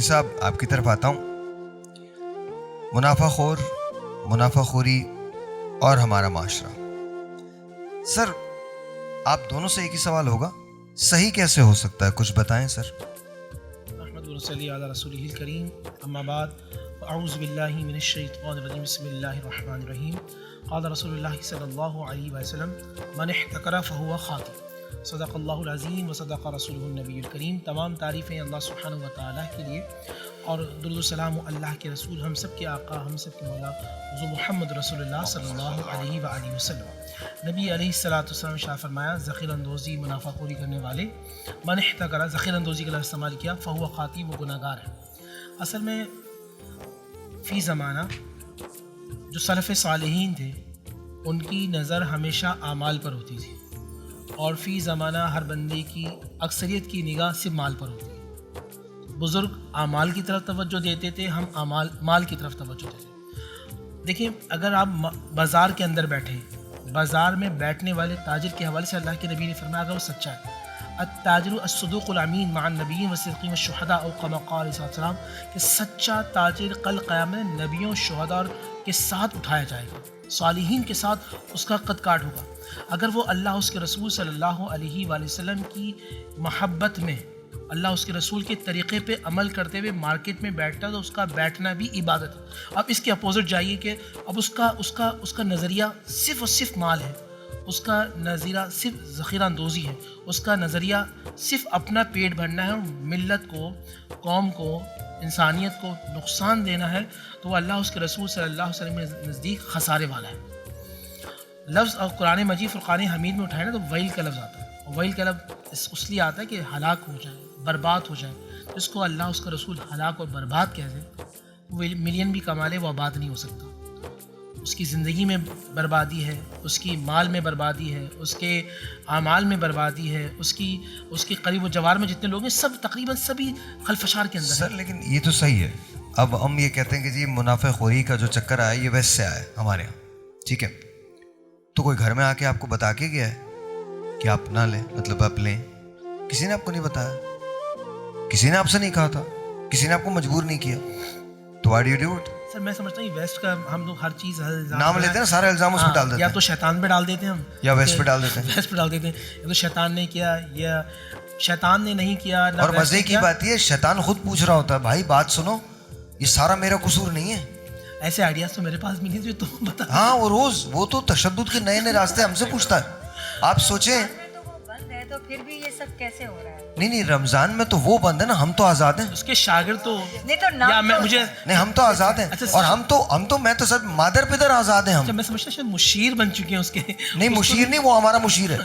صاحب آپ کی طرف آتا ہوں. منافع خور، منافع خوری اور ہمارا معاشرہ. سر آپ دونوں سے ایک ہی سوال ہوگا، صحیح کیسے ہو سکتا ہے؟ کچھ بتائیں سر. احمد صلی علی رسولہ الکریم، اما بعد، اعوذ باللہ من الشیطان الرجیم، بسم اللہ الرحمن الرحیم. قال رسول اللہ صلی اللہ علیہ وسلم من احتکر فہو خاطئ. صدق اللہ العظیم و صدق رسولہ النبی الکریم. تمام تعریفیں اللہ سبحانہ و تعالیٰ کے لیے، اور درود و سلام اللہ کے رسول، ہم سب کے آقا، ہم سب کے مولا حضور محمد رسول اللہ صلی اللہ علیہ وآلہ وسلم. نبی علیہ الصلوۃ والسلام شاہ فرمایا، ذخیر اندوزی، منافع خوری کرنے والے، من احتکر، ذخیر اندوزی کا لفظ استعمال کیا، فہو خاطئ، وہ گناہ گار ہے. اصل میں فی زمانہ جو سلف صالحین تھے ان کی نظر ہمیشہ اعمال پر ہوتی تھی، اور فی زمانہ ہر بندے کی اکثریت کی نگاہ صرف مال پر ہوتی ہے. بزرگ اعمال کی طرف توجہ دیتے تھے، ہم مال کی طرف توجہ دیتے تھے. دیکھیں، اگر آپ بازار کے اندر بیٹھیں، بازار میں بیٹھنے والے تاجر کے حوالے سے اللہ کے نبی نے فرمایا اگر وہ سچا ہے، التاجر الصدوق الامین مع النبیین والصدیقین والشہداء، او کما قال صلی اللہ علیہ وسلم، کہ سچا تاجر کل قیامت میں نبیوں، شہداء کے ساتھ اٹھایا جائے گا، صالحین کے ساتھ اس کا قد کاٹ ہوگا. اگر وہ اللہ اس کے رسول صلی اللہ علیہ وآلہ وسلم کی محبت میں، اللہ اس کے رسول کے طریقے پہ عمل کرتے ہوئے مارکیٹ میں بیٹھتا ہے تو اس کا بیٹھنا بھی عبادت ہے. اب اس کے اپوزٹ جائیے کہ اب اس کا نظریہ صرف اور صرف مال ہے، اس کا نظریہ صرف ذخیرہ اندوزی ہے، اس کا نظریہ صرف اپنا پیٹ بھرنا ہے اور ملت کو، قوم کو، انسانیت کو نقصان دینا ہے، تو وہ اللہ اس کے رسول صلی اللہ علیہ وسلم کے نزدیک خسارے والا ہے. لفظ اور قرآن مجید فرقان حمید میں اٹھائے نا تو ویل کا لفظ آتا ہے، اور ویل کا لفظ اس لیے آتا ہے کہ ہلاک ہو جائے، برباد ہو جائے. جس کو اللہ اس کا رسول ہلاک اور برباد کہتے ہیں، وہ ملین بھی کما لے وہ آباد نہیں ہو سکتا. اس کی زندگی میں بربادی ہے، اس کی مال میں بربادی ہے، اس کے اعمال میں بربادی ہے، اس کی قریب و جوار میں جتنے لوگ ہیں سب تقریباً سبھی خلفشار کے اندر سر لیکن یہ تو صحیح ہے. اب ہم یہ کہتے ہیں کہ جی منافع خوری کا جو چکر آیا یہ ویسٹ سے آیا ہے ہمارے یہاں، ٹھیک ہے؟ تو کوئی گھر میں آ کے آپ کو بتا کے گیا ہے کہ آپ نہ لیں، مطلب آپ لیں؟ کسی نے آپ کو نہیں بتایا، کسی نے آپ سے نہیں کہا تھا، کسی نے آپ کو مجبور نہیں کیا، تو why do you do it? Sir میں سمجھتا ہوں ویسٹ کا ہم لوگ ہر چیز نام لیتے ہیں، سارے الزام اس پہ ڈال دیتے یا ہیں، تو شیطان پہ ڈال دیتے ہیں ہم، یا ویسٹ پہ ڈال دیتے ہیں. ویسٹ پہ ڈال دیتے ہیں، یا تو شیطان نے کیا، یا شیطان نے نہیں کیا. اور مزے کی بات یہ شیطان خود پوچھ رہا ہوتا ہے بھائی بات سنو، یہ سارا میرا قصور نہیں ہے. ایسے آئیڈیاز تو میرے پاس بھی نہیں تھے، تم بتا. ہاں وہ تو تشدد کے نئے نئے راستے ہم سے پوچھتا ہے. آپ سوچیں، تو پھر بھی یہ سب کیسے ہو رہا ہے؟ نہیں رمضان میں تو وہ بند ہے نا، ہم تو آزاد ہیں. اس کے شاگرد تو نہیں تو نام مجھے نہیں، ہم تو آزاد ہیں. اور ہم تو میں تو سب مادر پدر آزاد ہیں. ہم میں سمجھتا شاید مشیر بن چکے ہیں اس کے. نہیں مشیر نہیں، وہ ہمارا مشیر ہے.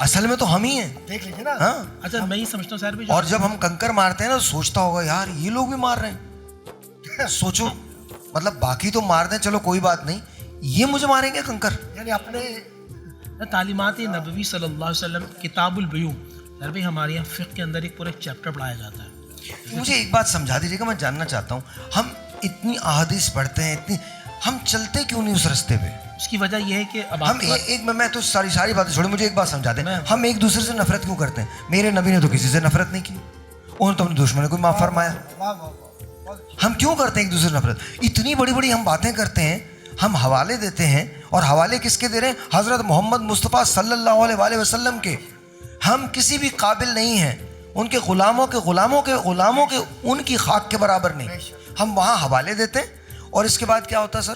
اصل میں تو ہم ہی ہیں، دیکھ لیجیے نا. ہاں اچھا میں یہ سمجھتا ہوں سر بھی، اور جب ہم کنکر مارتے ہیں نا سوچتا ہوگا یار یہ لوگ بھی مار رہے ہیں. سوچو، مطلب باقی تو مار دیں چلو کوئی بات نہیں، یہ مجھے ماریں گے کنکر. یعنی اپنے تعلیمات نبوی صلی اللہ علیہ وسلم، کتاب البیوع، سر بھی ہمارے یہاں فقہ کے اندر ایک پورا چیپٹر پڑھایا جاتا ہے. مجھے ایک بات سمجھا دیجیے گا، میں جاننا چاہتا ہوں، ہم اتنی احادیث پڑھتے ہیں، ہم چلتے کیوں نہیں اس رستے پہ؟ اس کی وجہ یہ ہے کہ اب ہم میں تو ساری باتیں چھوڑیں، مجھے ایک بات سمجھا دیں، ہم ایک دوسرے سے نفرت کیوں کرتے ہیں؟ میرے نبی نے تو کسی سے نفرت نہیں کی، انہوں نے تو اپنے دشمن کو معاف فرمایا. ہم کیوں کرتے ہیں ایک دوسرے سے نفرت؟ اتنی بڑی ہم باتیں کرتے ہیں، ہم حوالے دیتے ہیں، اور حوالے کس کے دے رہے ہیں؟ حضرت محمد مصطفیٰ صلی اللہ علیہ وآلہ وسلم کے. ہم کسی بھی قابل نہیں ہیں، ان کے غلاموں کے ان کی خاک کے برابر نہیں. ہم وہاں حوالے دیتے ہیں، اور اس کے بعد کیا ہوتا ہے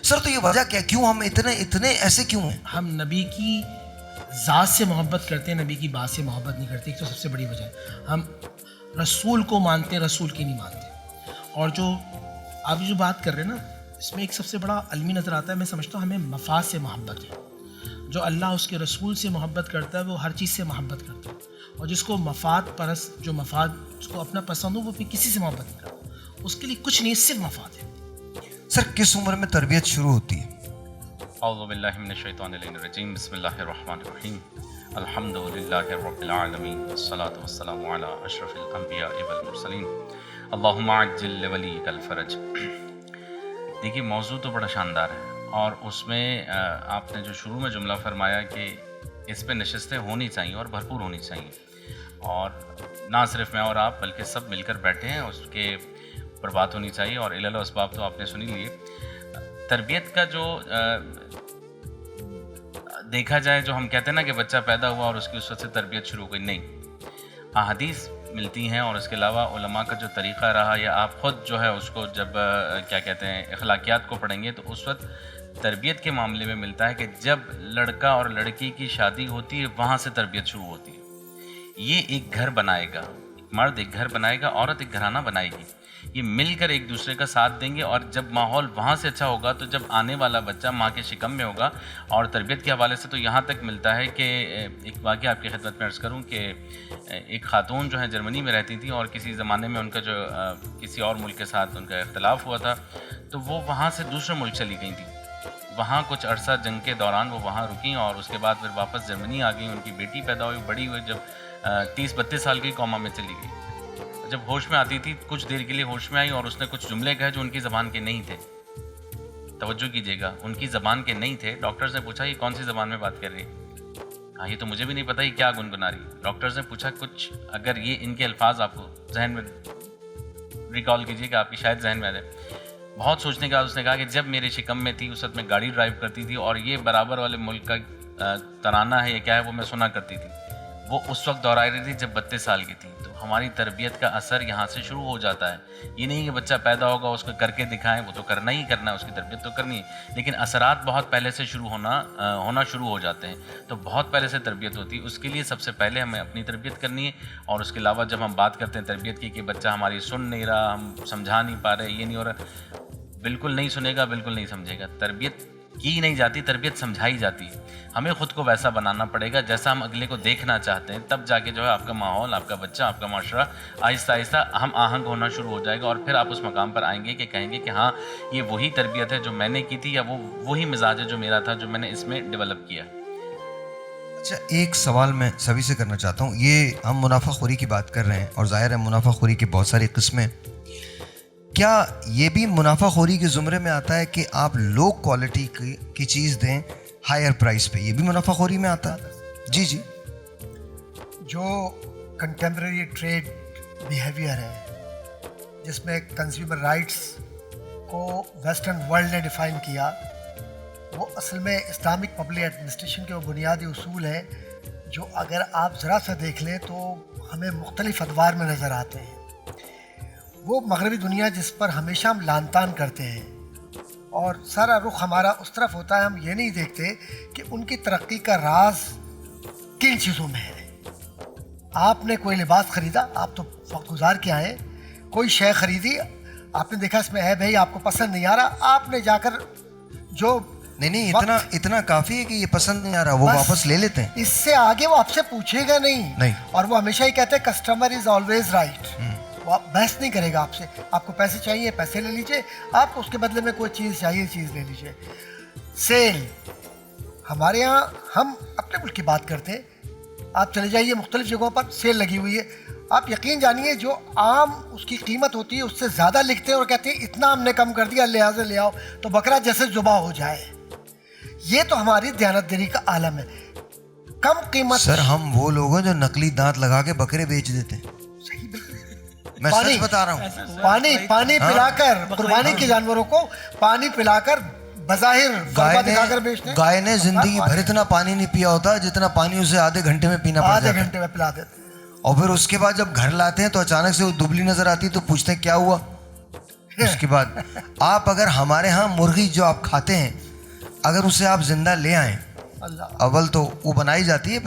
سر تو یہ وجہ کیا، کیوں ہم اتنے ایسے کیوں ہیں؟ ہم نبی کی ذات سے محبت کرتے ہیں، نبی کی بات سے محبت نہیں کرتے. ایک تو سب سے بڑی وجہ ہے ہم رسول کو مانتے ہیں، رسول کی نہیں مانتے. اور جو آپ جو بات کر رہے ہیں نا، اس میں ایک سب سے بڑا علمی نظر آتا ہے. میں سمجھتا ہوں ہمیں مفاد سے محبت ہے. جو اللہ اس کے رسول سے محبت کرتا ہے وہ ہر چیز سے محبت کرتا ہے، اور جس کو مفاد پرست، جو مفاد اس کو اپنا پسند ہو، وہ پھر کسی سے محبت نہیں کرتا. اس کے لیے کچھ نہیں، صرف مفاد ہے. سر کس عمر میں تربیت شروع ہوتی ہے؟ اعوذ باللہ من الشیطان الرجیم، بسم اللہ الرحمن الرحیم. الحمد للہ رب العالمین، والصلاة والسلام علی اشرف الانبیاء والمرسلین، اللہم عجل لولیک الفرج. دیکھیے موضوع تو بڑا شاندار ہے، اور اس میں آپ نے جو شروع میں جملہ فرمایا کہ اس پہ نشستیں ہونی چاہیے اور بھرپور ہونی چاہیے، اور نہ صرف میں اور آپ بلکہ سب مل کر بیٹھے ہیں، اس کے پر بات ہونی چاہیے. اور علل و اسباب تو آپ نے سنی لیے. تربیت کا جو دیکھا جائے، جو ہم کہتے ہیں نا کہ بچہ پیدا ہوا اور اس کی اس وقت سے تربیت شروع ہو گئی، نہیں. احادیث ملتی ہیں اور اس کے علاوہ علماء کا جو طریقہ رہا، یا آپ خود جو ہے اس کو جب کیا کہتے ہیں اخلاقیات کو پڑھیں گے تو اس وقت تربیت کے معاملے میں ملتا ہے کہ جب لڑکا اور لڑکی کی شادی ہوتی ہے وہاں سے تربیت شروع ہوتی ہے. یہ ایک گھر بنائے گا، مرد ایک گھر بنائے گا، عورت ایک گھرانہ بنائے گی. یہ مل کر ایک دوسرے کا ساتھ دیں گے، اور جب ماحول وہاں سے اچھا ہوگا تو جب آنے والا بچہ ماں کے شکم میں ہوگا. اور تربیت کے حوالے سے تو یہاں تک ملتا ہے کہ ایک واقعہ آپ کی خدمت میں عرض کروں کہ ایک خاتون جو ہیں جرمنی میں رہتی تھیں، اور کسی زمانے میں ان کا جو کسی اور ملک کے ساتھ ان کا اختلاف ہوا تھا، تو وہ وہاں سے دوسرے ملک چلی گئی تھیں. وہاں کچھ عرصہ جنگ کے دوران وہ وہاں رکیں، اور اس کے بعد پھر واپس جرمنی آ گئیں. ان کی بیٹی پیدا ہوئی، بڑی ہوئی، جب 30-32 سال کی کوما میں چلی گئی. جب ہوش میں آتی تھی کچھ دیر کے لیے ہوش میں آئی، اور اس نے کچھ جملے کہے جو ان کی زبان کے نہیں تھے. توجہ کیجیے گا، ان کی زبان کے نہیں تھے. ڈاکٹرز نے پوچھا یہ کون سی زبان میں بات کر رہی ہے؟ ہاں یہ تو مجھے بھی نہیں پتہ یہ کیا گنگنا رہی. ڈاکٹرز نے پوچھا کچھ اگر یہ ان کے الفاظ آپ کو ذہن میں ریکال کیجیے کہ آپ کی شاید ذہن میں آ جائے. بہت سوچنے کے بعد اس نے کہا کہ جب میرے شکم میں تھی اس وقت میں گاڑی ڈرائیو کرتی تھی، اور یہ برابر والے ملک کا ترانہ ہے یا کیا ہے وہ میں سنا کرتی تھی. وہ اس وقت دہرائی رہی تھی جب 32 سال کی تھی. تو ہماری تربیت کا اثر یہاں سے شروع ہو جاتا ہے. یہ نہیں کہ بچہ پیدا ہوگا اس کو کر کے دکھائیں، وہ تو کرنا ہی کرنا ہے، اس کی تربیت تو کرنی ہے، لیکن اثرات بہت پہلے سے شروع ہونا شروع ہو جاتے ہیں. تو بہت پہلے سے تربیت ہوتی ہے. اس کے لیے سب سے پہلے ہمیں اپنی تربیت کرنی ہے. اور اس کے علاوہ جب ہم بات کرتے ہیں تربیت کی کہ بچہ ہماری سن نہیں رہا، ہم سمجھا نہیں پا رہے، یہ نہیں ہو رہا، بالکل نہیں سنے گا، بالکل نہیں سمجھے گا. تربیت کی نہیں جاتی، تربیت سمجھائی جاتی ہے. ہمیں خود کو ویسا بنانا پڑے گا جیسا ہم اگلے کو دیکھنا چاہتے ہیں. تب جا کے جو ہے آپ کا ماحول، آپ کا بچہ، آپ کا معاشرہ آہستہ آہستہ ہم آہنگ ہونا شروع ہو جائے گا. اور پھر آپ اس مقام پر آئیں گے کہ کہیں گے کہ ہاں یہ وہی تربیت ہے جو میں نے کی تھی، یا وہی مزاج ہے جو میرا تھا، جو میں نے اس میں ڈیولپ کیا. اچھا، ایک سوال میں سبھی سے کرنا چاہتا ہوں. یہ ہم منافع خوری کی بات کر رہے ہیں، اور ظاہر ہے منافع خوری کی بہت ساری قسمیں. کیا یہ بھی منافع خوری کے زمرے میں آتا ہے کہ آپ لو کوالٹی کی چیز دیں ہائر پرائس پہ؟ یہ بھی منافع خوری میں آتا ہے؟ جی جی. جو کنٹمپریری ٹریڈ بیہیویئر ہے جس میں کنزیومر رائٹس کو ویسٹرن ورلڈ نے ڈیفائن کیا، وہ اصل میں اسلامک پبلک ایڈمنسٹریشن کے وہ بنیادی اصول ہیں جو اگر آپ ذرا سا دیکھ لیں تو ہمیں مختلف ادوار میں نظر آتے ہیں. وہ مغربی دنیا جس پر ہمیشہ ہم لان تان کرتے ہیں اور سارا رخ ہمارا اس طرف ہوتا ہے، ہم یہ نہیں دیکھتے کہ ان کی ترقی کا راز کن چیزوں میں ہے. آپ نے کوئی لباس خریدا، آپ تو وقت گزار کے آئے، کوئی شے خریدی، آپ نے دیکھا اس میں ہے بھائی آپ کو پسند نہیں آ رہا، آپ نے جا کر جو نہیں اتنا کافی ہے کہ یہ پسند نہیں آ رہا، وہ واپس لے لیتے ہیں. اس سے آگے وہ آپ سے پوچھے گا نہیں. اور وہ ہمیشہ ہی کہتے ہیں کسٹمر از آلویز رائٹ. وہ بحث نہیں کرے گا آپ سے. آپ کو پیسے چاہیے پیسے لے لیجئے، آپ کو اس کے بدلے میں کوئی چیز چاہیے چیز لے لیجئے. سیل ہمارے یہاں ہم اپنے ملک کی بات کرتے ہیں، آپ چلے جائیے مختلف جگہوں پر سیل لگی ہوئی ہے، آپ یقین جانیے جو عام اس کی قیمت ہوتی ہے اس سے زیادہ لکھتے ہیں اور کہتے ہیں اتنا ہم نے کم کر دیا، لہٰذا لے آؤ تو بکرا جیسے ذبح ہو جائے. یہ تو ہماری دیانت داری کا عالم ہے. کم قیمت. سر ہم وہ لوگ ہیں جو نقلی دانت لگا کے بکرے بیچ دیتے ہیں. صحیح، بالکل. میں سچ بتا رہا ہوں. پانی پلا کر قربانی کے جانوروں کو پانی پلا کر بظاہر گائے نے زندگی بھر اتنا پانی نہیں پیا ہوتا جتنا پانی اسے آدھے گھنٹے میں پینا پڑتا ہے. آدھے گھنٹے میں پلا دیتے. اور پھر اس کے بعد جب گھر لاتے ہیں تو اچانک سے وہ دبلی نظر آتی ہے تو پوچھتے ہیں کیا ہوا. اس کے بعد آپ اگر ہمارے ہاں مرغی جو آپ کھاتے ہیں اگر اسے آپ زندہ لے آئیں، اول تو وہ بنائی جاتی ہے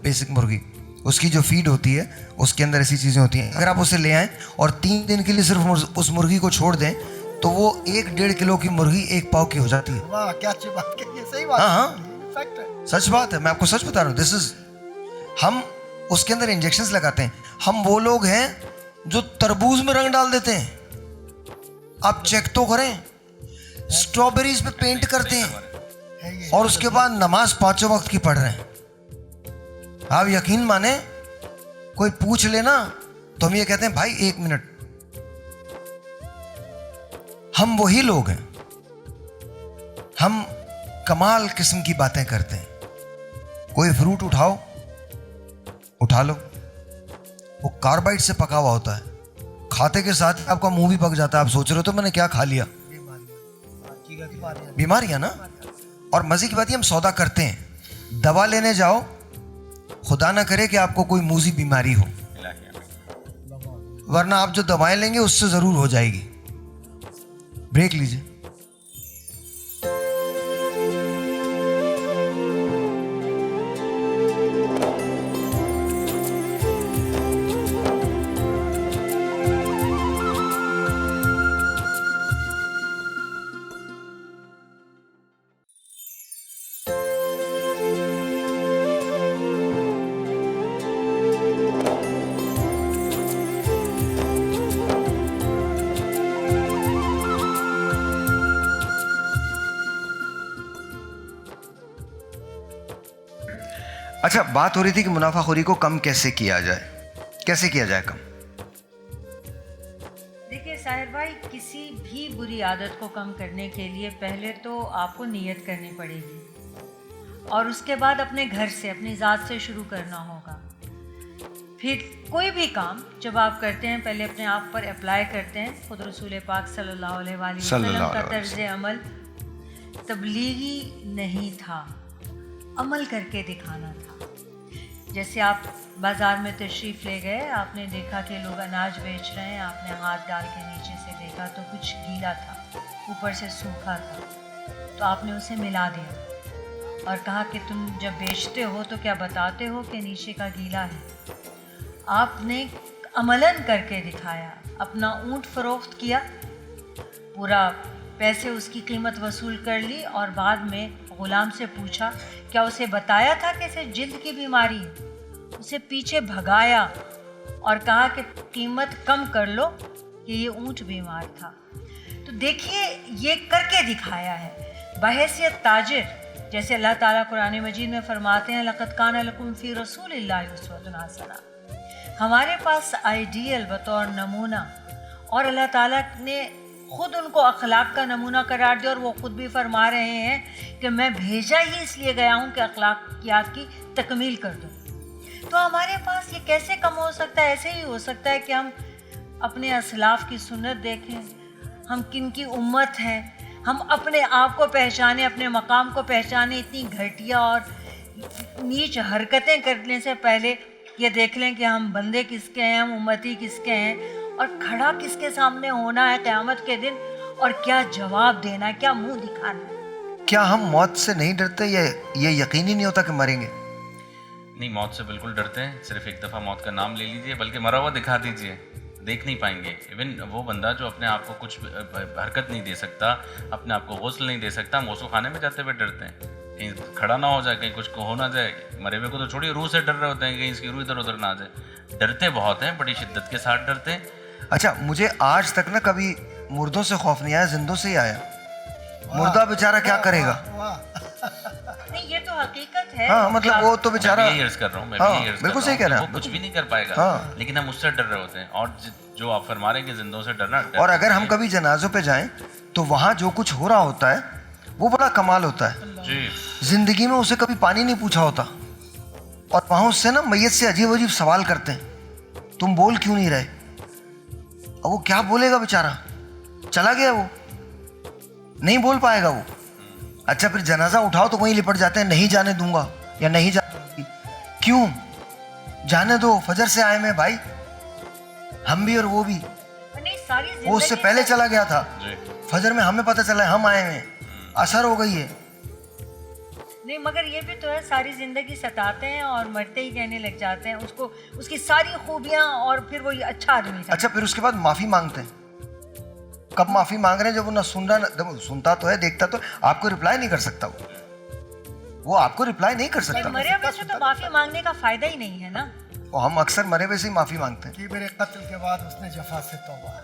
بیسک مرغی، اس کی جو فیڈ ہوتی ہے اس کے اندر ایسی چیزیں ہوتی ہیں، اگر آپ اسے لے آئیں اور 3 دن کے لیے صرف اس مرغی کو چھوڑ دیں تو وہ 1-1.5 کلو کی مرغی 1 پاؤ کی ہو جاتی ہے. واہ کیا اچھی بات کہی ہے. صحیح بات ہے. ہاں سچ بات ہے، میں آپ کو سچ بتا رہا ہوں. ہم اس کے اندر انجیکشنز لگاتے ہیں. ہم وہ لوگ ہیں جو تربوز میں رنگ ڈال دیتے ہیں. آپ چیک تو کریں، اسٹرابیریز پہ پینٹ کرتے ہیں اور اس کے بعد نماز 5 وقت کی پڑھ رہے ہیں. آپ یقین مانیں کوئی پوچھ لینا تو ہم یہ کہتے ہیں بھائی 1 منٹ. ہم وہی لوگ ہیں، ہم کمال قسم کی باتیں کرتے ہیں. کوئی فروٹ اٹھاؤ، اٹھا لو، وہ کاربائڈ سے پکا ہوا ہوتا ہے, کھاتے کے ساتھ آپ کا منہ بھی پک جاتا ہے, آپ سوچ رہے ہو تو میں نے کیا کھا لیا. بیماریاں نا. اور مزے کی بات یہ ہم سودا کرتے ہیں, دوا لینے جاؤ, خدا نہ کرے کہ آپ کو کوئی موذی بیماری ہو, ورنہ آپ جو دوائیں لیں گے اس سے ضرور ہو جائے گی. بریک لیجیے. اچھا, بات ہو رہی تھی کہ منافع خوری کو کم کیسے کیا جائے, کیسے کیا جائے کم؟ دیکھیے ساحر بھائی, کسی بھی بری عادت کو کم کرنے کے لیے پہلے تو آپ کو نیت کرنی پڑے گی, اور اس کے بعد اپنے گھر سے, اپنی ذات سے شروع کرنا ہوگا. پھر کوئی بھی کام جب آپ کرتے ہیں پہلے اپنے آپ پر اپلائی کرتے ہیں. خود رسول پاک صلی اللہ علیہ وآلہ وسلم کا طرز عمل تبلیغی نہیں تھا, عمل کر کے دکھانا تھا. جیسے آپ بازار میں تشریف لے گئے, آپ نے دیکھا کہ لوگ اناج بیچ رہے ہیں, آپ نے ہاتھ ڈال کے نیچے سے دیکھا تو کچھ گیلا تھا, اوپر سے سوکھا تھا, تو آپ نے اسے ملا دیا اور کہا کہ تم جب بیچتے ہو تو کیا بتاتے ہو کہ نیچے کا گیلا ہے. آپ نے عملاً کر کے دکھایا, اپنا اونٹ فروخت کیا, پورا پیسے اس کی قیمت وصول کر لی, اور بعد میں غلام سے پوچھا کیا اسے بتایا تھا کہ اسے جلد کی بیماری ہے. اسے پیچھے بھگایا اور کہا کہ قیمت کم کر لو کہ یہ اونٹ بیمار تھا. تو دیکھیے یہ کر کے دکھایا ہے بحیثیت تاجر. جیسے اللہ تعالیٰ قرآن مجید میں فرماتے ہیں لقد کان لکم فی رسول اللہ اسوۃ حسنہ, ہمارے پاس آئیڈیل بطور نمونہ, اور اللہ تعالیٰ نے خود ان کو اخلاق کا نمونہ قرار دیا, اور وہ خود بھی فرما رہے ہیں کہ میں بھیجا ہی اس لیے گیا ہوں کہ اخلاقیات کی تکمیل کر دوں. تو ہمارے پاس یہ کیسے کم ہو سکتا ہے؟ ایسے ہی ہو سکتا ہے کہ ہم اپنے اسلاف کی سنت دیکھیں, ہم کن کی امت ہیں, ہم اپنے آپ کو پہچانیں, اپنے مقام کو پہچانیں. اتنی گھٹیا اور نیچ حرکتیں کرنے سے پہلے یہ دیکھ لیں کہ ہم بندے کس کے ہیں, ہم امتی کس کے ہیں, اور کھڑا کس کے سامنے ہونا ہے قیامت کے دن, اور کیا جواب دینا ہے, کیا منہ دکھانا ہے. کیا ہم موت سے نہیں ڈرتے یا یہ یقینی نہیں ہوتا کہ مریں گے؟ نہیں, موت سے بالکل ڈرتے ہیں. صرف ایک دفعہ موت کا نام لے لیجئے, بلکہ مرا ہوا دکھا دیجئے, دیکھ نہیں پائیں گے. ایون وہ بندہ جو اپنے آپ کو کچھ حرکت نہیں دے سکتا, اپنے آپ کو غسل نہیں دے سکتا, ہم غسل خانے میں جاتے ہوئے ڈرتے ہیں کہیں کھڑا نہ ہو جائے, کہیں کچھ ہو نہ جائے. مرے ہوئے کو تو چھوڑیے, روح سے ڈر رہے ہوتے ہیں کہیں اس کی روح ادھر ادھر نہ آ جائے. ڈرتے بہت ہیں, بڑی شدت کے ساتھ ڈرتے ہیں. اچھا, مجھے آج تک نا کبھی مردوں سے خوف نہیں آیا, زندوں سے ہی آیا. مردہ بیچارہ کیا کرے گا؟ نہیں, یہ تو حقیقت ہے. ہاں, مطلب وہ تو بیچارہ, میں یہی عرض کر رہا ہوں, میں بھی یہی عرض کر بالکل صحیح کہہ رہا رہا ہوں, وہ کچھ بھی نہیں کر پائے گا, لیکن ہم اس سے ڈر رہے ہوتے ہیں. اور جو آپ فرما رہے ہیں کہ زندوں سے ڈرنا, اور اگر ہم کبھی جنازوں پہ جائیں تو وہاں جو کچھ ہو رہا ہوتا ہے وہ بڑا کمال ہوتا ہے. جی, زندگی میں اسے کبھی پانی نہیں پوچھا ہوتا, اور وہاں اس سے نا میت سے عجیب عجیب سوال کرتے ہیں, تم بول کیوں نہیں رہے؟ اور وہ کیا بولے گا بیچارہ, چلا گیا, وہ نہیں بول پائے گا وہ. اچھا, پھر جنازہ اٹھاؤ تو وہیں لپٹ جاتے ہیں, نہیں جانے دوں گا یا نہیں جانے. کیوں؟ جانے دو, فجر سے آئے میں بھائی, ہم بھی اور وہ بھی. وہ اس سے پہلے چلا گیا تھا, فجر میں ہمیں پتہ چلا ہے ہم آئے ہیں, اثر ہو گئی ہے. نہیں, مگر یہ بھی تو ہے, ساری زندگی ستاتے ہیں اور مرتے ہی کہنے لگ جاتے ہیں اس کو, اس کی ساری خوبیاں, اور پھر وہ اچھا آدمی تھا. اچھا, پھر اس کے بعد معافی مانگتے ہیں. کب معافی مانگ رہے ہیں؟ جب وہ نہ سن رہا, سنتا تو ہے, دیکھتا تو, آپ کو رپلائی نہیں کر سکتا, وہ آپ کو رپلائی نہیں کر سکتا. مرے ہوئے سے تو معافی مانگنے کا فائدہ ہی نہیں ہے نا. ہم اکثر مرے ہوئے سے ہی معافی مانگتے ہیں کہ میرے قتل کے بعد اس نے جفا سے توبہ,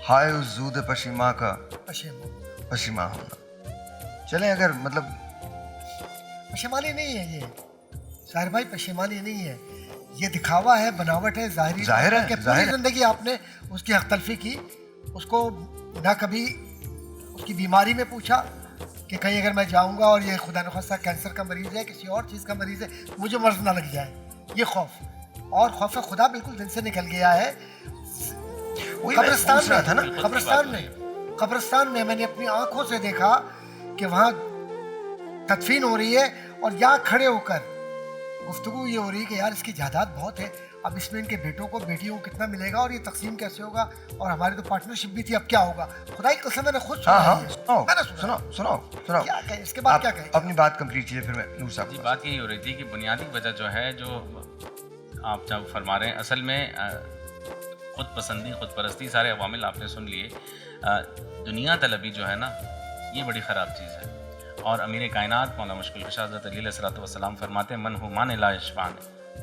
ہائے اس زود پشیماں کا پشیمان. پشیماں ہونا. چلیں, اگر مطلب پشیمانی نہیں ہے یہ ظاہر بھائی, پشیمانی نہیں ہے, یہ دکھاوا ہے, بناوٹ ہے. ظاہر ہے کہ پوری زندگی آپ نے اس کی حق تلفی کی, اس کو نہ کبھی اس کی بیماری میں پوچھا کہ کہیں اگر میں جاؤں گا اور یہ خدا نخواستہ کینسر کا مریض ہے, کسی اور چیز کا مریض ہے, مجھے مرض نہ لگ جائے, یہ خوف. اور خوف خدا بالکل دل سے نکل گیا ہے. وہی میں پوچھ رہا تھا نا. قبرستان میں میں نے اپنی آنکھوں سے دیکھا کہ وہاں تدفین ہو رہی ہے اور یہاں کھڑے ہو کر گفتگو یہ ہو رہی ہے کہ یار اس کی جائیداد بہت ہے, اب اس میں ان کے بیٹوں کو بیٹیوں کو کتنا ملے گا اور یہ تقسیم کیسے ہوگا, اور ہماری تو پارٹنرشپ بھی تھی, اب کیا ہوگا. خدا کی قسم میں نے خود سنو کیا کہیں اس کے بعد کیا کہیں. اپنی بات کمپلیٹ کیجیے, پھر میں نور صاحب. جی بات یہی ہو رہی تھی کہ بنیادی وجہ جو ہے, جو آپ جب فرما رہے ہیں, اصل میں خود پسندی, خود پرستی, سارے عوامل آپ نے سن لیے. دنیا طلبی جو ہے نا, یہ بڑی خراب چیز ہے. اور امیر کائنات مولا مشکل کشا حضرت علی علیہ السلام فرماتے ہیں, من ہو مان لا یشبعان,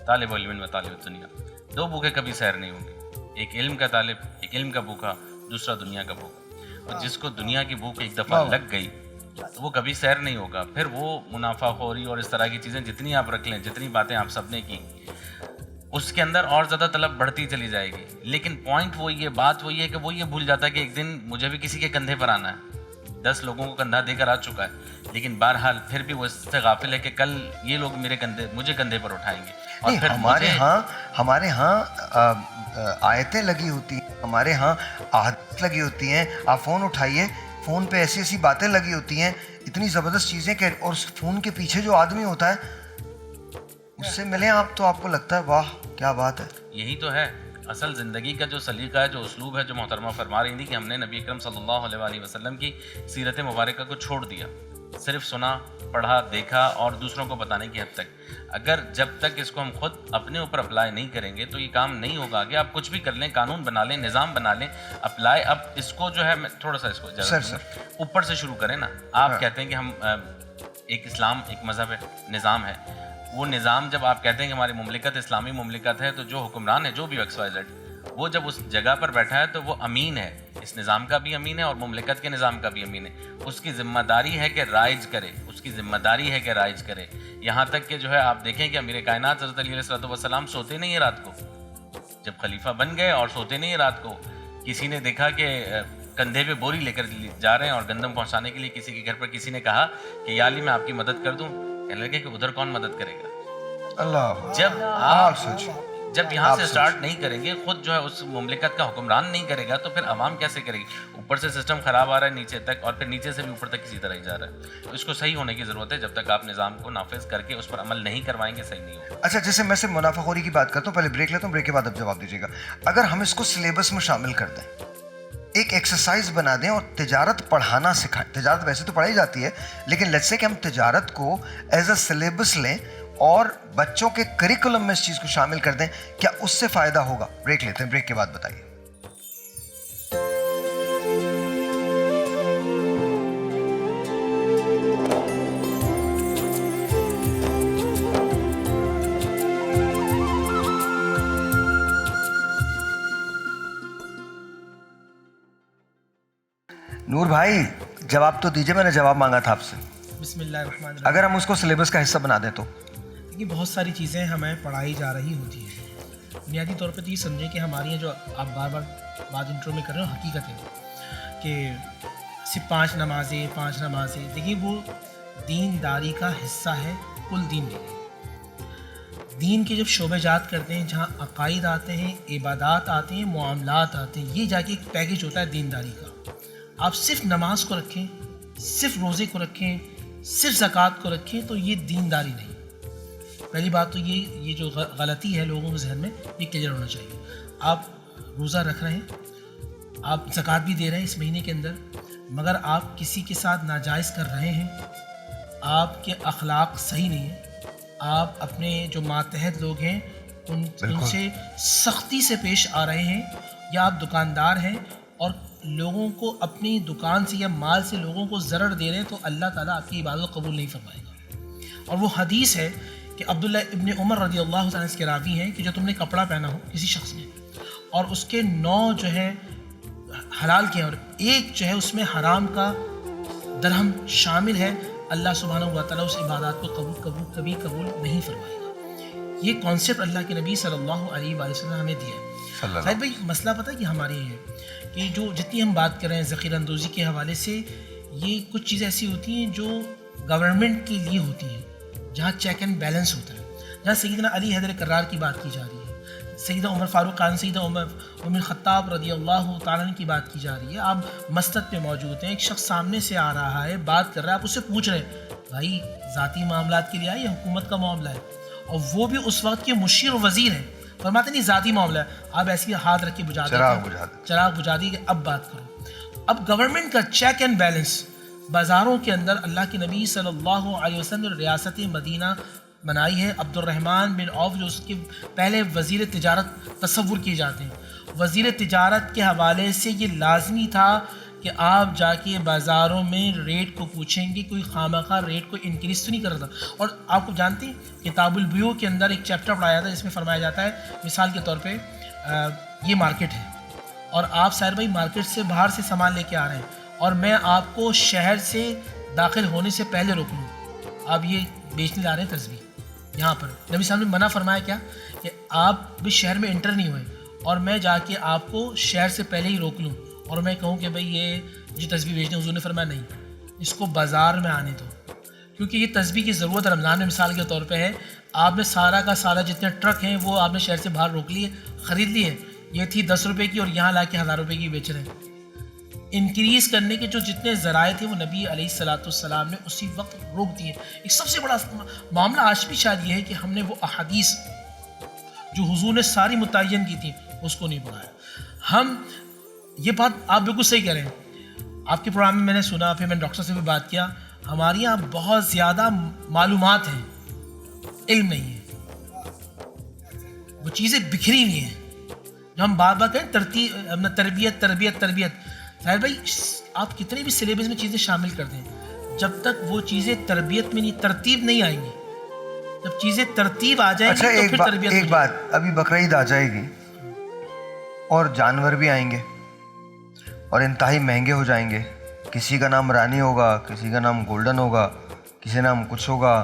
طالب علم و طالب دنیا. دو بھوکے کبھی سیر نہیں ہوں گے, ایک علم کا طالب, ایک علم کا بھوکا, دوسرا دنیا کا بھوکا. اور جس کو دنیا کی بھوک ایک دفعہ لگ گئی تو وہ کبھی سیر نہیں ہوگا. پھر وہ منافع خوری اور اس طرح کی چیزیں جتنی آپ رکھ لیں, جتنی باتیں آپ سب نے کی, اس کے اندر اور زیادہ طلب بڑھتی چلی جائے گی. لیکن پوائنٹ وہی ہے, بات وہی ہے کہ وہ یہ بھول جاتا ہے کہ ایک دن مجھے بھی کسی کے کندھے پر آنا ہے. 10 لوگوں کو کندھا دے کر آ چکا ہے, لیکن بہرحال پھر بھی وہ اس سے غافل ہے کہ کل یہ لوگ مجھے کندھے پر اٹھائیں گے. اور پھر ہمارے ہاں آیتیں لگی ہوتی ہیں, ہمارے ہاں احادیث لگی ہوتی ہیں. آپ فون اٹھائیے, فون پہ ایسی ایسی باتیں لگی ہوتی ہیں, اتنی زبردست چیزیں کہ, اور اس فون کے پیچھے جو آدمی ہوتا ہے اس سے ملیں آپ تو آپ کو لگتا ہے واہ کیا بات ہے. یہی تو ہے اصل زندگی کا جو سلیقہ ہے, جو اسلوب ہے, جو محترمہ فرما رہی تھی کہ ہم نے نبی اکرم صلی اللہ علیہ وآلہ وسلم کی سیرت مبارکہ کو چھوڑ دیا, صرف سنا, پڑھا, دیکھا اور دوسروں کو بتانے کی حد تک. اگر جب تک اس کو ہم خود اپنے اوپر اپلائی نہیں کریں گے تو یہ کام نہیں ہوگا. کہ آپ کچھ بھی کر لیں, قانون بنا لیں, نظام بنا لیں, اپلائی. اب اس کو جو ہے میں تھوڑا سا اس کو اوپر سے شروع کریں نا. آپ کہتے ہیں کہ ہم ایک اسلام, ایک مذہب ہے, نظام ہے. وہ نظام جب آپ کہتے ہیں کہ ہماری مملکت اسلامی مملکت ہے, تو جو حکمران ہے, جو بھی XYZ, وہ جب اس جگہ پر بیٹھا ہے تو وہ امین ہے, اس نظام کا بھی امین ہے اور مملکت کے نظام کا بھی امین ہے. اس کی ذمہ داری ہے کہ رائج کرے, اس کی ذمہ داری ہے کہ رائج کرے. یہاں تک کہ جو ہے آپ دیکھیں کہ امیر کائنات حضرت علی علیہ السلام سوتے نہیں ہیں رات کو. جب خلیفہ بن گئے اور سوتے نہیں ہیں رات کو, کسی نے دیکھا کہ کندھے پہ بوری لے کر جا رہے ہیں اور گندم پہنچانے کے لیے کسی کے گھر پر, کسی نے کہا کہ یا علی میں آپ کی مدد کر دوں. کہنے لگے کہ ادھر کون مدد کرے گا. اللہ, جب آپ جب یہاں سے سٹارٹ نہیں کریں گے, خود جو ہے اس مملکت کا حکمران نہیں کرے گا, تو پھر عوام کیسے کرے گی. اوپر سے سسٹم خراب آ رہا ہے نیچے تک, اور پھر نیچے سے بھی اوپر تک اسی طرح ہی جا رہا ہے. تو اس کو صحیح ہونے کی ضرورت ہے. جب تک آپ نظام کو نافذ کر کے اس پر عمل نہیں کروائیں گے, صحیح نہیں ہوگا. اچھا, جیسے میں سے منافع خوری کی بات کرتا ہوں, پہلے بریک لیتا ہوں, بریک کے بعد اب جواب دیجیے گا. اگر ہم اس کو سلیبس میں شامل کر دیں, ایک ایکسرسائز بنا دیں اور تجارت پڑھانا سکھائیں. تجارت ویسے تو پڑھائی جاتی ہے, لیکن لیٹس سے کہ ہم تجارت کو ایز اے سلیبس لیں اور بچوں کے کریکولم میں اس چیز کو شامل کر دیں, کیا اس سے فائدہ ہوگا؟ بریک لیتے ہیں, بریک کے بعد بتائیے. نور بھائی جواب تو دیجیے, میں نے جواب مانگا تھا آپ سے. بسم اللہ الرحمن الرحیم. اگر ہم اس کو سلیبس کا حصہ بنا دیں تو دیکھیے بہت ساری چیزیں ہمیں پڑھائی جا رہی ہوتی ہیں. بنیادی طور پہ تو یہ سمجھیں کہ ہماری یہاں جو آپ بار بار بات انٹرو میں کر رہے ہو, حقیقت ہے کہ صرف 5 نمازیں, دیکھیے وہ دینداری کا حصہ ہے, کل دین نہیں. دین کے جب شعبے جات کرتے ہیں, جہاں عقائد آتے ہیں, عبادات آتے ہیں, معاملات آتے ہیں, یہ جا کے ایک پیکج ہوتا ہے دینداری کا. آپ صرف نماز کو رکھیں, صرف روزے کو رکھیں, صرف زکوٰۃ کو رکھیں, تو یہ دینداری نہیں. پہلی بات تو یہ جو غلطی ہے لوگوں کے ذہن میں, یہ کلیئر ہونا چاہیے. آپ روزہ رکھ رہے ہیں, آپ زکوٰۃ بھی دے رہے ہیں اس مہینے کے اندر, مگر آپ کسی کے ساتھ ناجائز کر رہے ہیں, آپ کے اخلاق صحیح نہیں ہیں, آپ اپنے جو ماتحت لوگ ہیں ان سے سختی سے پیش آ رہے ہیں, یا آپ دکاندار ہیں اور لوگوں کو اپنی دکان سے یا مال سے لوگوں کو ضرر دے رہے ہیں, تو اللہ تعالیٰ آپ کی عبادت قبول نہیں فرمائے گا. اور وہ حدیث ہے کہ عبداللہ ابن عمر رضی اللہ تعالیٰ اس کے راوی ہیں کہ جو تم نے کپڑا پہنا ہو کسی شخص نے, اور اس کے 9 جو ہے حلال کے ہیں اور ایک جو ہے اس میں حرام کا درہم شامل ہے, اللہ سبحانہ و تعالیٰ اس عبادات کو کبھی قبول نہیں فرمائے گا. یہ کانسیپٹ اللہ کے نبی صلی اللہ علیہ وآلہ وسلم نے ہمیں دیا ہے. شاید بھائی مسئلہ پتہ ہے کہ ہمارے یہ ہے کہ جو جتنی ہم بات کر رہے ہیں ذخیرہ اندوزی کے حوالے سے, یہ کچھ چیزیں ایسی ہوتی ہیں جو گورنمنٹ کے لیے ہوتی ہیں, جہاں چیک اینڈ بیلنس ہوتا ہے, جہاں سیدنا علی حیدر کرار کی بات کی جا رہی ہے, سیدہ عمر فاروق خان سیدہ عمر خطاب رضی اللہ تعالیٰ عنہ کی بات کی جا رہی ہے. آپ مسجد پہ موجود ہیں, ایک شخص سامنے سے آ رہا ہے, بات کر رہا ہے, آپ اس سے پوچھ رہے ہیں بھائی ذاتی معاملات کے لیے آئے یا حکومت کا معاملہ ہے, اور وہ بھی اس وقت کے مشیر و وزیر ہیں. فرماتے نہیں ذاتی معاملہ ہے, آپ ایسی ہاتھ رکھ کے بجھا دیتے, چراغ بجھا دی کہ اب بات کرو. اب گورنمنٹ کا چیک اینڈ بیلنس بازاروں کے اندر اللہ کے نبی صلی اللہ علیہ وسلم نے ریاست مدینہ بنائی ہے. عبد الرحمن بن عوف جو اس کے پہلے وزیر تجارت تصور کیے جاتے ہیں, وزیر تجارت کے حوالے سے یہ لازمی تھا کہ آپ جا کے بازاروں میں ریٹ کو پوچھیں گے, کوئی خامخواہ ریٹ کو انکریز تو نہیں کر رہا تھا. اور آپ کو جانتے ہیں کتاب البیوع کے اندر ایک چیپٹر پڑھایا تھا جس میں فرمایا جاتا ہے مثال کے طور پہ یہ مارکیٹ ہے اور آپ سیر بھائی مارکیٹ سے باہر سے سامان لے کے آ رہے ہیں اور میں آپ کو شہر سے داخل ہونے سے پہلے روک لوں, آپ یہ بیچنے جا رہے ہیں تسبیح. یہاں پر نبی صاحب نے منع فرمایا کیا کہ آپ بھی شہر میں انٹر نہیں ہوئے اور میں جا کے آپ کو شہر سے پہلے ہی روک لوں اور میں کہوں کہ بھئی یہ جو تسبیح بیچنے, حضور نے فرمایا نہیں, اس کو بازار میں آنے دو, کیونکہ یہ تسبیح کی ضرورت رمضان میں مثال کے طور پہ ہے. آپ نے سارا کا سارا جتنے ٹرک ہیں وہ آپ نے شہر سے باہر روک لیے, خرید لیے, یہ تھی 10 روپے کی اور یہاں لا کے 1000 روپے کی بیچ رہے ہیں. انکریز کرنے کے جو جتنے ذرائع تھے وہ نبی علیہ الصلوۃ والسلام نے اسی وقت روک دیے. ایک سب سے بڑا معاملہ آج بھی شاید یہ ہے کہ ہم نے وہ احادیث جو حضور نے ساری متعین کی تھیں اس کو نہیں پڑھایا. ہم یہ بات آپ بالکل صحیح کہہ رہے ہیں, آپ کے پروگرام میں میں نے سنا, پھر میں نے ڈاکٹر سے بھی بات کیا, ہمارے یہاں بہت زیادہ معلومات ہیں, علم نہیں ہے, وہ چیزیں بکھری ہوئی ہیں. جو ہم بار بار کہیں تربیت ظاہر بھائی آپ کتنے بھی سلیبس میں چیزیں شامل کر دیں, جب تک وہ چیزیں تربیت میں نہیں, ترتیب نہیں آئیں گی. جب چیزیں ترتیب آ جائیں گی تو پھر تربیت. ایک بات, ابھی بقرعید آ جائے گی اور جانور بھی آئیں گے اور انتہائی مہنگے ہو جائیں گے. کسی کا نام رانی ہوگا, کسی کا نام گولڈن ہوگا, کسی نام کچھ ہوگا,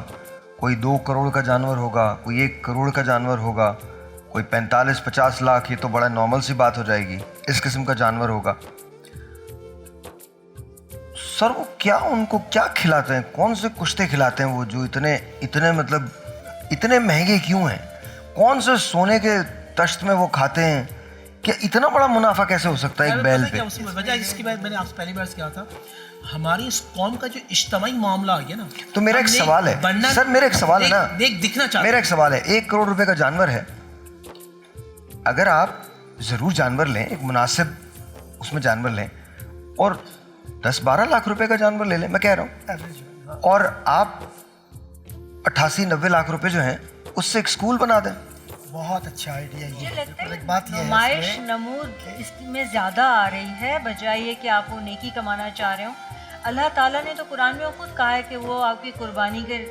کوئی 2 کروڑ کا جانور ہوگا, کوئی 1 کروڑ کا جانور ہوگا, کوئی 45-50 لاکھ, یہ تو بڑا نارمل سی بات ہو جائے گی, اس قسم کا جانور ہوگا. سر وہ کیا, ان کو کیا کھلاتے ہیں, کون سے کشتے کھلاتے ہیں وہ جو اتنے مطلب اتنے مہنگے کیوں ہیں, کون سے سونے کے تشت میں وہ کھاتے ہیں, کہ اتنا بڑا منافع کیسے ہو سکتا ہے ایک بیل پہ؟ وجہ اس کی بات میں نے آپ سے پہلی بار کیا تھا, ہماری اس قوم کا جو اجتماعی معاملہ آ گیا نا. تو میرا ایک سوال ہے سر, میرا ایک سوال ہے نا, میرا ایک سوال ہے, 1 کروڑ روپے کا جانور ہے, اگر آپ ضرور جانور لیں, ایک مناسب اس میں جانور لیں, اور 10-12 لاکھ روپے کا جانور لے لیں, میں کہہ رہا ہوں, اور آپ 88-90 لاکھ روپے جو ہیں اس سے ایک سکول بنا دیں. بہت اچھا آئیڈیا یہ بات. نمائش نمود اس میں زیادہ آ رہی ہے بجائے یہ کہ آپ وہ نیکی کمانا چاہ رہے ہوں. اللہ تعالیٰ نے تو قرآن میں خود کہا ہے کہ وہ آپ کی قربانی کے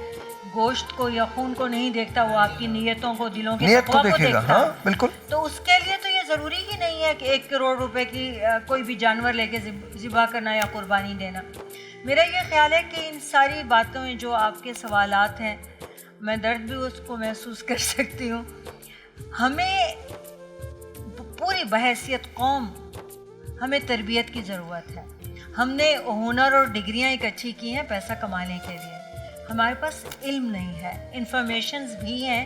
گوشت کو یا خون کو نہیں دیکھتا, وہ آپ کی نیتوں کو, دلوں کے تقویٰ کو دیکھتا. ہاں بالکل. تو اس کے لیے تو یہ ضروری ہی نہیں ہے کہ 1 کروڑ روپے کی کوئی بھی جانور لے کے ذبح کرنا یا قربانی دینا. میرا یہ خیال ہے کہ ان ساری باتوں میں جو آپ کے سوالات ہیں, میں درد بھی اس کو محسوس کر سکتی ہوں. ہمیں پوری بحیثیت قوم ہمیں تربیت کی ضرورت ہے. ہم نے ہنر اور ڈگریاں ایک اچھی کی ہیں پیسہ کمانے کے لیے, ہمارے پاس علم نہیں ہے. انفارمیشنز بھی ہیں,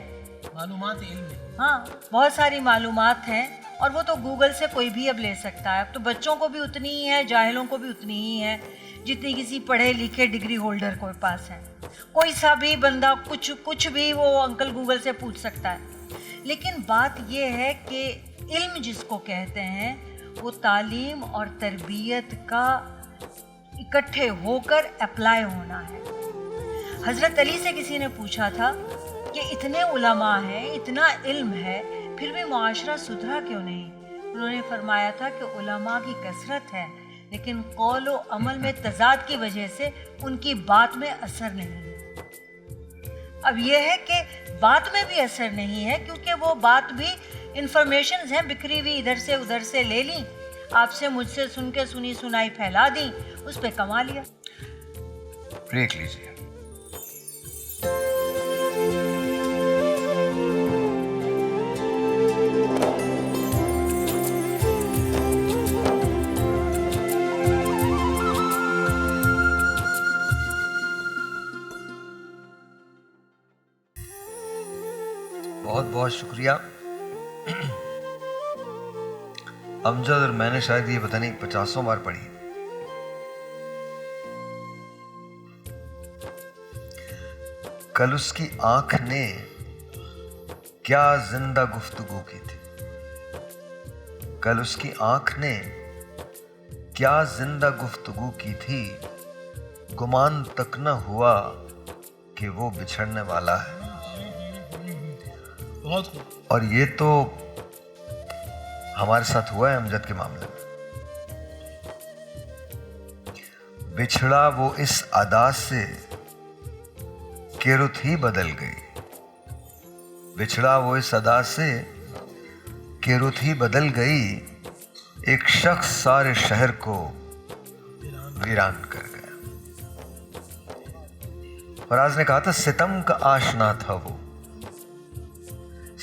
معلومات علم ہے, ہاں بہت ساری معلومات ہیں, اور وہ تو گوگل سے کوئی بھی اب لے سکتا ہے. اب تو بچوں کو بھی اتنی ہی ہے, جاہلوں کو بھی اتنی ہی ہے جتنی کسی پڑھے لکھے ڈگری ہولڈر کے پاس ہے. کوئی سا بھی بندہ کچھ بھی وہ انکل گوگل سے پوچھ سکتا ہے. لیکن بات یہ ہے کہ علم جس کو کہتے ہیں وہ تعلیم اور تربیت کا اکٹھے ہو کر اپلائی ہونا ہے. حضرت علی سے کسی نے پوچھا تھا کہ اتنے علماء ہیں, اتنا علم ہے, پھر بھی معاشرہ سدھرا کیوں نہیں؟ انہوں نے فرمایا تھا کہ علماء کی کثرت ہے لیکن قول و عمل میں تضاد کی وجہ سے ان کی بات میں اثر نہیں ہے. اب یہ ہے کہ بات میں بھی اثر نہیں ہے کیونکہ وہ بات بھی انفارمیشنز ہیں بکھری ہوئی, ادھر سے ادھر سے لے لیں, آپ سے مجھ سے سن کے سنی سنائی پھیلا دیں, اس پہ کما لیا. بریک لیجیے. بہت بہت شکریہ امجد اور میں نے شاید یہ پتہ نہیں 50 بار پڑھی. کل اس کی آنکھ نے کیا زندہ گفتگو کی تھی. کل اس کی آنکھ نے کیا زندہ گفتگو کی تھی. گمان تک نہ ہوا کہ وہ بچھڑنے والا ہے. بہت خوب. اور یہ تو ہمارے ساتھ ہوا ہے امجد کے معاملے میں. بچھڑا وہ اس ادا سے کہ رت ہی بدل گئی. بچھڑا وہ اس ادا سے کہ رت ہی بدل گئی. ایک شخص سارے شہر کو ویران کر گیا. فراز نے کہا تھا ستم کا آشنا تھا وہ،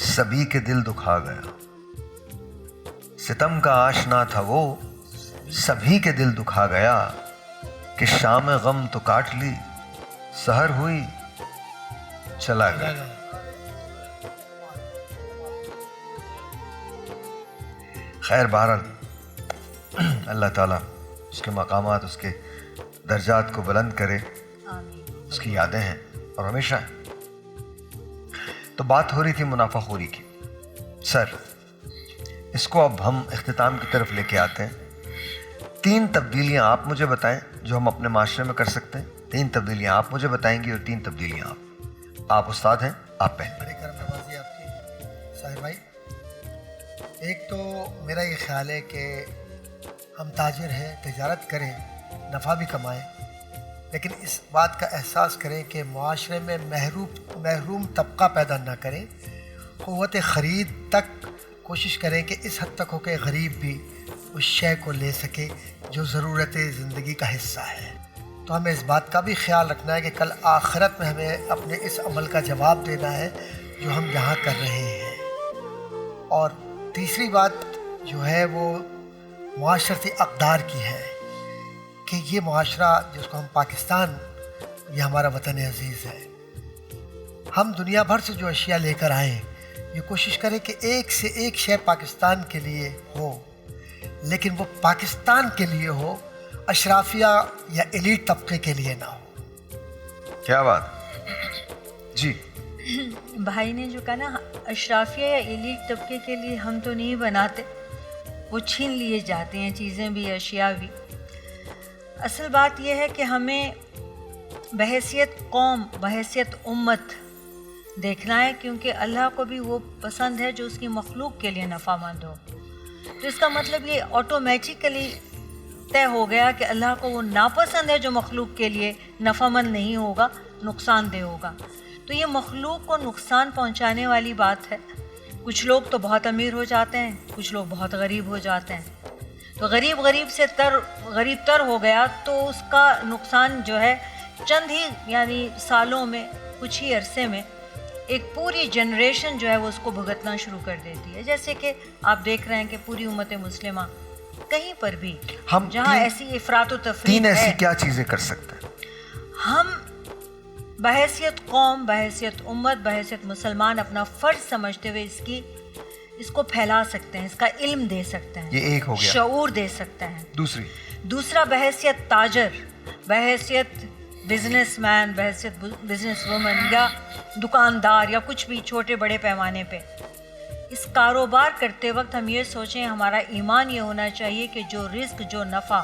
سبھی کے دل دکھا گیا. ستم کا آشنا تھا وہ، سبھی کے دل دکھا گیا. کہ شام غم تو کاٹ لی، سحر ہوئی چلا گیا. خیر بہرحال اللہ تعالیٰ اس کے مقامات، اس کے درجات کو بلند کرے. اس کی یادیں ہیں اور ہمیشہ ہیں. تو بات ہو رہی تھی منافع خوری کی. سر اس کو اب ہم اختتام کی طرف لے کے آتے ہیں. 3 تبدیلیاں آپ مجھے بتائیں جو ہم اپنے معاشرے میں کر سکتے ہیں. 3 تبدیلیاں آپ مجھے بتائیں گی اور 3 تبدیلیاں آپ استاد ہیں، آپ پہلے. بڑے کرم نوازی آپ کی صاحب بھائی. ایک تو میرا یہ خیال ہے کہ ہم تاجر ہیں، تجارت کریں، نفع بھی کمائیں، لیکن اس بات کا احساس کریں کہ معاشرے میں محروم طبقہ پیدا نہ کریں. قوت خرید تک کوشش کریں کہ اس حد تک ہو کہ غریب بھی اس شے کو لے سکے جو ضرورت زندگی کا حصہ ہے. تو ہمیں اس بات کا بھی خیال رکھنا ہے کہ کل آخرت میں ہمیں اپنے اس عمل کا جواب دینا ہے جو ہم یہاں کر رہے ہیں. اور تیسری بات جو ہے وہ معاشرتی اقدار کی ہے کہ یہ معاشرہ جس کو ہم پاکستان، یہ ہمارا وطن عزیز ہے. ہم دنیا بھر سے جو اشیاء لے کر آئیں، یہ کوشش کریں کہ ایک سے ایک شے پاکستان کے لیے ہو، لیکن وہ پاکستان کے لیے ہو، اشرافیہ یا ایلیٹ طبقے کے لیے نہ ہو. کیا بات. جی بھائی نے جو کہا نا اشرافیہ یا ایلیٹ طبقے کے لیے ہم تو نہیں بناتے، وہ چھین لیے جاتے ہیں چیزیں بھی، اشیاء بھی. اصل بات یہ ہے کہ ہمیں بحیثیت قوم، بحیثیت امت دیکھنا ہے، کیونکہ اللہ کو بھی وہ پسند ہے جو اس کی مخلوق کے لیے نفع مند ہو. تو اس کا مطلب یہ آٹومیٹیکلی طے ہو گیا کہ اللہ کو وہ ناپسند ہے جو مخلوق کے لیے نفع مند نہیں ہوگا، نقصان دہ ہوگا. تو یہ مخلوق کو نقصان پہنچانے والی بات ہے. کچھ لوگ تو بہت امیر ہو جاتے ہیں، کچھ لوگ بہت غریب ہو جاتے ہیں. تو غریب سے غریب تر ہو گیا تو اس کا نقصان جو ہے چند ہی یعنی سالوں میں، کچھ ہی عرصے میں ایک پوری جنریشن جو ہے وہ اس کو بھگتنا شروع کر دیتی ہے. جیسے کہ آپ دیکھ رہے ہیں کہ پوری امت مسلمہ کہیں پر بھی ہم جہاں ایسی افراط و تفریط 3 ایسی ہے، کیا چیزیں کر سکتے ہیں؟ ہم بحیثیت قوم، بحیثیت امت، بحیثیت مسلمان اپنا فرض سمجھتے ہوئے اس کو پھیلا سکتے ہیں، اس کا علم دے سکتے ہیں، یہ ایک ہو گیا. شعور دے سکتے ہیں. دوسرا بحیثیت تاجر، بحیثیت بزنس مین، بحیثیت بزنس وومن یا دکاندار یا کچھ بھی چھوٹے بڑے پیمانے پہ اس کاروبار کرتے وقت ہم یہ سوچیں، ہمارا ایمان یہ ہونا چاہیے کہ جو رزق، جو نفع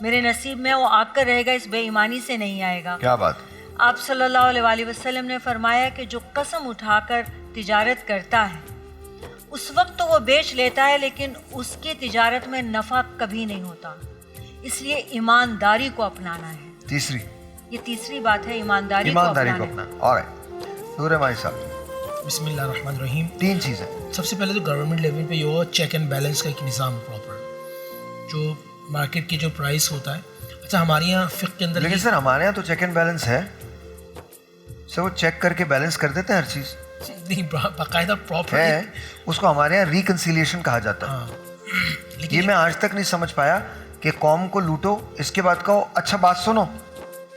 میرے نصیب میں وہ آ کر رہے گا، اس بے ایمانی سے نہیں آئے گا. کیا بات. آپ صلی اللہ علیہ وآلہ وسلم نے فرمایا کہ جو قسم اٹھا کر تجارت کرتا ہے اس وقت تو وہ بیچ لیتا ہے، لیکن اس کی تجارت میں نفع کبھی نہیں ہوتا. اس لیے ایمانداری کو اپنانا ہے. یہ تیسری بات ہے، ایمانداری کو اپنانا. اور نور مائی صاحب. بسم اللہ الرحمن الرحیم. 3 چیزیں. سب سے پہلے تو گورنمنٹ لیول پہ یہ ہو چیک اینڈ بیلنس کا ایک نظام پراپر، جو مارکیٹ کی جو پرائس ہوتا ہے. اچھا ہمارے یہاں فقہ کے اندر، لیکن سر ہمارے یہاں تو چیک اینڈ بیلنس ہے سر، وہ چیک کر کے بیلنس کر دیتے ہیں ہر چیز. نہیں باقاعدہ پراپر ہے، اس کو ہمارے یہاں ریکنسیلیشن کہا جاتا ہے. یہ میں آج تک نہیں سمجھ پایا کہ قوم کو لوٹو، اس کے بعد کہو اچھا بات سنو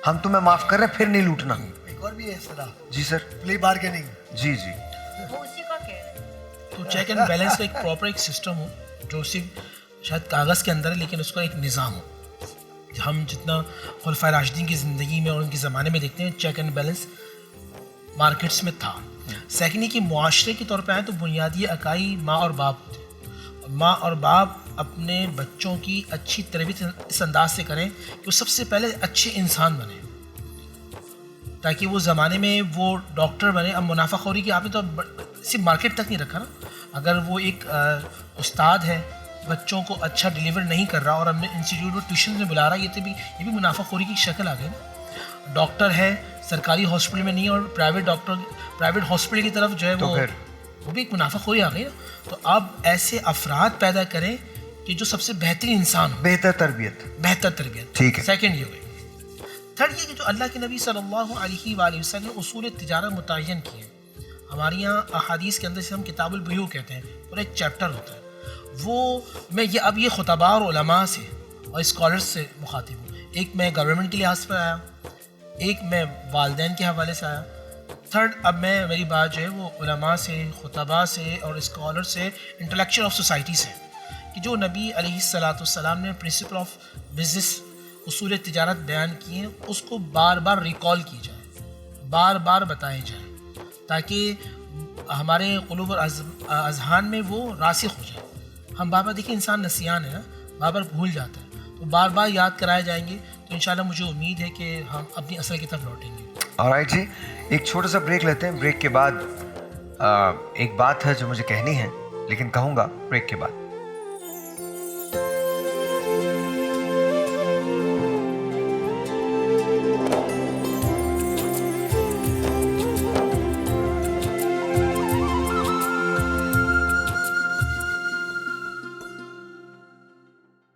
ہم تمہیں معاف کر رہے ہیں، پھر نہیں لوٹنا. ایک اور بھی ہے اصطلاح، جی سر. پلی بارگیننگ. جی وہ اسی کا کہہ رہے ہیں. تو چیک اینڈ بیلنس کا ایک پراپر ایک سسٹم ہو جو صرف شاید کاغذ کے اندر ہے لیکن اس کا ایک نظام ہو. ہم جتنا خلفائے راشدین کی زندگی میں اور ان کے زمانے میں دیکھتے ہیں چیک اینڈ بیلنس مارکیٹس میں تھا. سیکنڈلی کہ معاشرے کے طور پہ آئے تو بنیادی اکائی ماں اور باپ ہوتے ہیں. ماں اور باپ اپنے بچوں کی اچھی تربیت اس انداز سے کریں کہ وہ سب سے پہلے اچھے انسان بنیں تاکہ وہ زمانے میں وہ ڈاکٹر بنے. اب منافع خوری کی آپ نے تو صرف مارکیٹ تک نہیں رکھا نا, اگر وہ ایک استاد ہے بچوں کو اچھا ڈلیور نہیں کر رہا اور اپنے انسٹیٹیوٹ میں ٹیوشن میں بلا رہا ہے, یہ بھی منافع خوری کی شکل آ گئی نا. ڈاکٹر ہے سرکاری ہاسپٹل میں نہیں اور پرائیویٹ ہاسپٹل کی طرف جو ہے وہ بھی ایک منافع خوری آ گئی نا. تو آپ ایسے افراد پیدا کریں کہ جو سب سے بہترین انسان ہو, بہتر تربیت. ٹھیک ہے. سیکنڈ یہ ہوئی. تھرڈ یہ کہ جو اللہ کے نبی صلی اللہ علیہ وآلہ وسلم نے اصول تجارت متعین کیے ہیں. ہمارے یہاں احادیث کے اندر سے ہم کتاب البیوع کہتے ہیں اور ایک چیپٹر ہوتا ہے وہ میں یہ خطباء اور علماء سے اور اسکالرس سے مخاطب ہوں. ایک میں گورنمنٹ کے لحاظ پر آیا, ایک میں والدین کے حوالے سے آیا, تھرڈ اب میری بات جو ہے وہ علماء سے, خطباء سے اور اسکالر سے, انٹلیکچوئل آف سوسائٹی سے, کہ جو نبی علیہ الصلاۃ والسلام نے پرنسپل آف بزنس اصول تجارت بیان کیے ہیں اس کو بار بار ریکال کی جائے, بار بار بتائے جائیں تاکہ ہمارے قلوب اور اذہان میں وہ راسخ ہو جائے. ہم بار بار دیکھیں انسان نسیان ہے نا, بار بار بھول جاتا ہے, تو بار بار یاد کرائے جائیں گے تو انشاءاللہ مجھے امید ہے کہ ہم اپنی اصل کی طرف لوٹیں گے. آلرائٹ جی, ایک چھوٹا سا بریک لیتے ہیں. بریک کے بعد ایک بات ہے جو مجھے کہنی ہے لیکن کہوں گا بریک کے بعد.